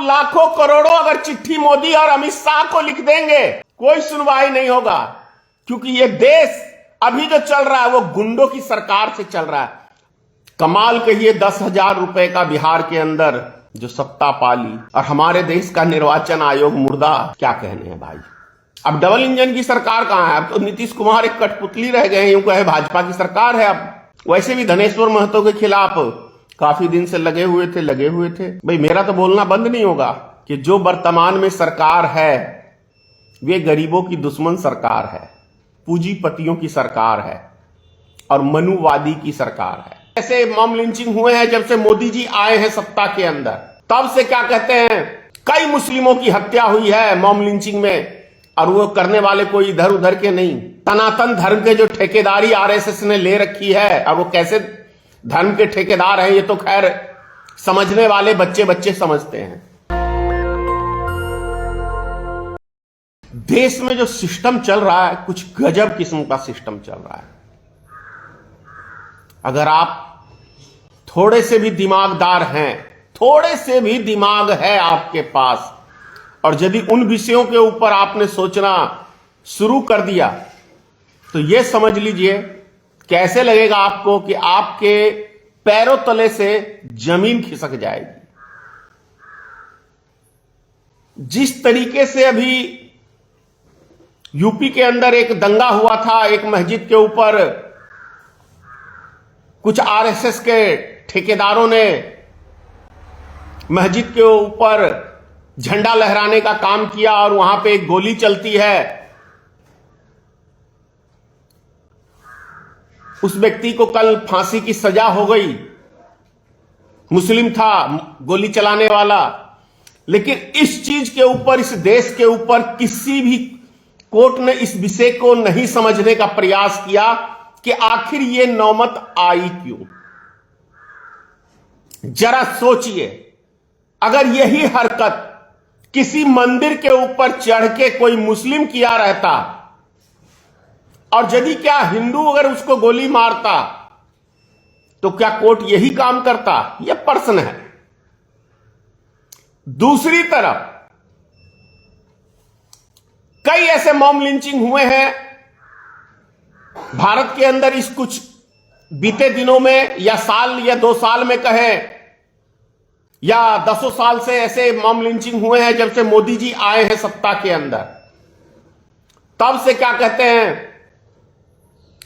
लाखों करोड़ों अगर चिट्ठी मोदी और अमित शाह को लिख देंगे, कोई सुनवाई नहीं होगा, क्योंकि ये देश अभी जो चल रहा है वो गुंडों की सरकार से चल रहा है। कमाल कहिए 10,000 रुपए का बिहार के अंदर जो सत्ता पाली, और हमारे देश का निर्वाचन आयोग मुर्दा, क्या कहने हैं भाई। अब डबल इंजन की सरकार कहां है? अब तो नीतीश कुमार एक कठपुतली रह गए हैं, यूं कहे भाजपा की सरकार है अब। वैसे भी धनेश्वर महतो के खिलाफ काफी दिन से लगे हुए थे। भाई मेरा तो बोलना बंद नहीं होगा कि जो वर्तमान में सरकार है वे गरीबों की दुश्मन सरकार है, पूंजीपतियों की सरकार है और मनुवादी की सरकार है। ऐसे मॉब लिंचिंग हुए हैं जब से मोदी जी आए हैं सत्ता के अंदर, तब से क्या कहते हैं कई मुस्लिमों की हत्या हुई है मॉब लिंचिंग में, और वो करने वाले कोई इधर उधर के नहीं, सनातन धर्म के जो ठेकेदारी आरएसएस ने ले रखी है। और वो कैसे धर्म के ठेकेदार हैं ये तो खैर समझने वाले बच्चे समझते हैं। देश में जो सिस्टम चल रहा है कुछ गजब किस्म का सिस्टम चल रहा है। अगर आप थोड़े से भी दिमागदार हैं, थोड़े से भी दिमाग है आपके पास, और यदि उन विषयों के ऊपर आपने सोचना शुरू कर दिया तो यह समझ लीजिए कैसे लगेगा आपको कि आपके पैरों तले से जमीन खिसक जाएगी। जिस तरीके से अभी यूपी के अंदर एक दंगा हुआ था, एक मस्जिद के ऊपर कुछ आरएसएस के ठेकेदारों ने मस्जिद के ऊपर झंडा लहराने का काम किया और वहां पे एक गोली चलती है, उस व्यक्ति को कल फांसी की सजा हो गई। मुस्लिम था गोली चलाने वाला। लेकिन इस चीज के ऊपर, इस देश के ऊपर किसी भी कोर्ट ने इस विषय को नहीं समझने का प्रयास किया कि आखिर ये नौबत आई क्यों। जरा सोचिए, अगर यही हरकत किसी मंदिर के ऊपर चढ़ के कोई मुस्लिम किया रहता, और यदि क्या हिंदू अगर उसको गोली मारता, तो क्या कोर्ट यही काम करता? यह प्रश्न है। दूसरी तरफ कई ऐसे मॉब लिंचिंग हुए हैं भारत के अंदर इस कुछ बीते दिनों में, या साल या 2 साल में कहें, या 10 साल से ऐसे मॉब लिंचिंग हुए हैं जब से मोदी जी आए हैं सत्ता के अंदर, तब से क्या कहते हैं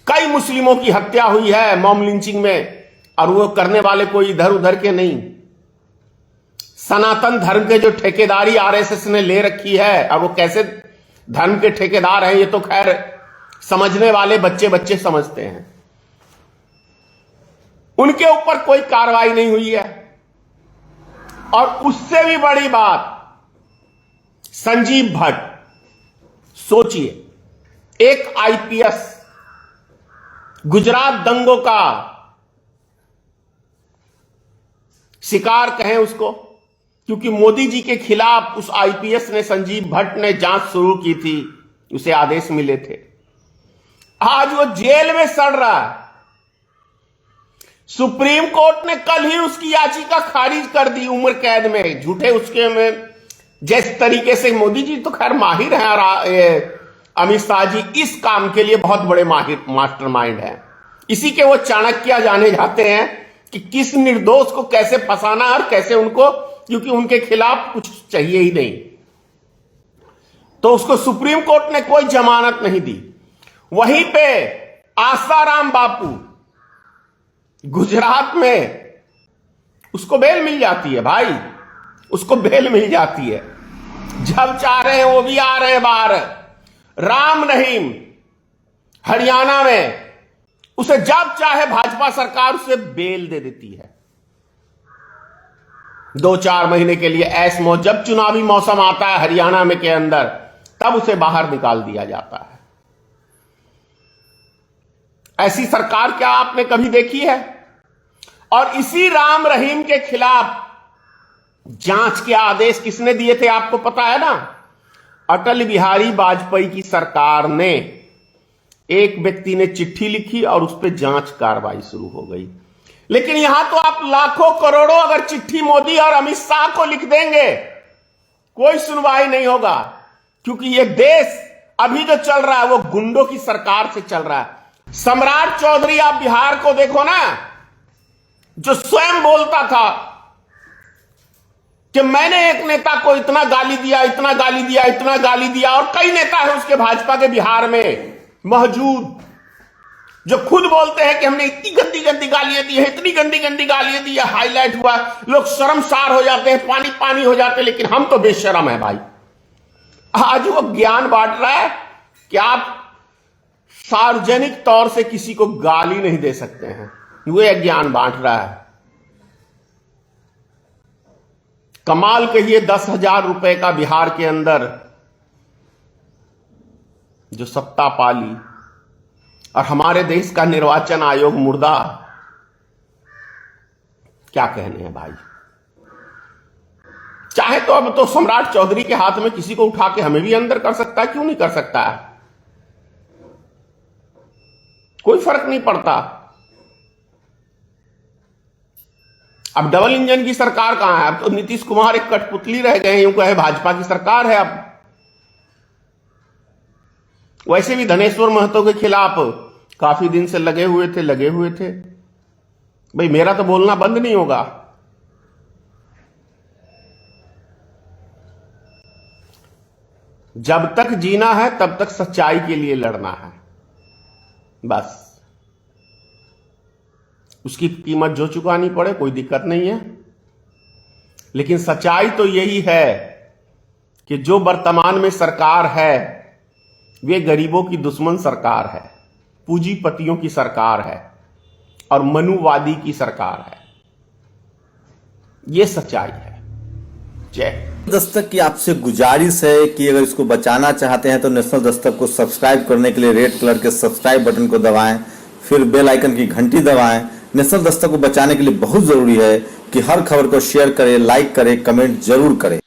कई मुस्लिमों की हत्या हुई है मॉब लिंचिंग में, और वो करने वाले कोई इधर उधर के नहीं, सनातन धर्म के जो ठेकेदारी आरएसएस ने ले रखी है। और वो कैसे धर्म के ठेकेदार हैं ये तो खैर समझने वाले बच्चे समझते हैं। उनके ऊपर कोई कार्रवाई नहीं हुई है। और उससे भी बड़ी बात, संजीव भट्ट, सोचिए, एक आईपीएस, गुजरात दंगों का शिकार कहें उसको, क्योंकि मोदी जी के खिलाफ उस आईपीएस ने, संजीव भट्ट ने जांच शुरू की थी, उसे आदेश मिले थे। आज वो जेल में सड़ रहा है। सुप्रीम कोर्ट ने कल ही उसकी याचिका खारिज कर दी उम्र कैद में, झूठे उसके में। जिस तरीके से मोदी जी तो खैर माहिर हैं, अमित शाह जी इस काम के लिए बहुत बड़े माहिर मास्टरमाइंड हैं। इसी के वो चाणक्य जाने जाते हैं कि किस निर्दोष को कैसे फंसाना और कैसे उनको, क्योंकि उनके खिलाफ कुछ चाहिए ही नहीं, तो उसको सुप्रीम कोर्ट ने कोई जमानत नहीं दी। वहीं पे आसाराम बापू गुजरात में, उसको बेल मिल जाती है भाई, उसको बेल मिल जाती है। जब चाह रहे हैं वो भी आ रहे हैं बाहर। राम रहीम हरियाणा में, उसे जब चाहे भाजपा सरकार उसे बेल दे देती है 2-4 महीने के लिए ऐश मौज। जब चुनावी मौसम आता है हरियाणा में के अंदर, तब उसे बाहर निकाल दिया जाता है। ऐसी सरकार क्या आपने कभी देखी है? और इसी राम रहीम के खिलाफ जांच के आदेश किसने दिए थे आपको पता है ना? अटल बिहारी वाजपेयी की सरकार ने। एक व्यक्ति ने चिट्ठी लिखी और उस पर जांच कार्रवाई शुरू हो गई। लेकिन यहां तो आप लाखों करोड़ों अगर चिट्ठी मोदी और अमित शाह को लिख देंगे, कोई सुनवाई नहीं होगा, क्योंकि ये देश अभी जो चल रहा है वो गुंडों की सरकार से चल रहा है। सम्राट चौधरी, आप बिहार को देखो ना, जो स्वयं बोलता था कि मैंने एक नेता को इतना गाली दिया, इतना गाली दिया, इतना गाली दिया, और कई नेता है उसके भाजपा के बिहार में मौजूद जो खुद बोलते हैं कि हमने इतनी गंदी गंदी गालियां दी है, इतनी गंदी गंदी गालियां दी है, हाईलाइट हुआ, लोग शर्मसार हो जाते हैं, पानी पानी हो जाते हैं, लेकिन हम तो बेशरम है भाई। आज वो ज्ञान बांट रहा है कि आप सार्वजनिक तौर से किसी को गाली नहीं दे सकते हैं, वो ज्ञान बांट रहा है। कमाल कहिए 10,000 रुपए का बिहार के अंदर जो सत्ता पाली, और हमारे देश का निर्वाचन आयोग मुर्दा, क्या कहने हैं भाई। चाहे तो अब तो सम्राट चौधरी के हाथ में किसी को उठा के हमें भी अंदर कर सकता है, क्यों नहीं कर सकता है, कोई फर्क नहीं पड़ता। अब डबल इंजन की सरकार कहां है? अब तो नीतीश कुमार एक कठपुतली रह गए हैं, यूं कहे भाजपा की सरकार है अब। वैसे भी धनेश्वर महतो के खिलाफ काफी दिन से लगे हुए थे भाई, मेरा तो बोलना बंद नहीं होगा। जब तक जीना है तब तक सच्चाई के लिए लड़ना है, बस। उसकी कीमत जो चुकानी पड़े कोई दिक्कत नहीं है, लेकिन सच्चाई तो यही है कि जो वर्तमान में सरकार है वे गरीबों की दुश्मन सरकार है, पूंजीपतियों की सरकार है और मनुवादी की सरकार है। यह सच्चाई है। जय दस्तक की आपसे गुजारिश है कि अगर इसको बचाना चाहते हैं तो नेशनल दस्तक को सब्सक्राइब करने के लिए रेड कलर के सब्सक्राइब बटन को दबाएं, फिर बेल आइकन की घंटी दबाएं। नेशनल दस्तक को बचाने के लिए बहुत जरूरी है कि हर खबर को शेयर करें, लाइक करें, कमेंट जरूर करें।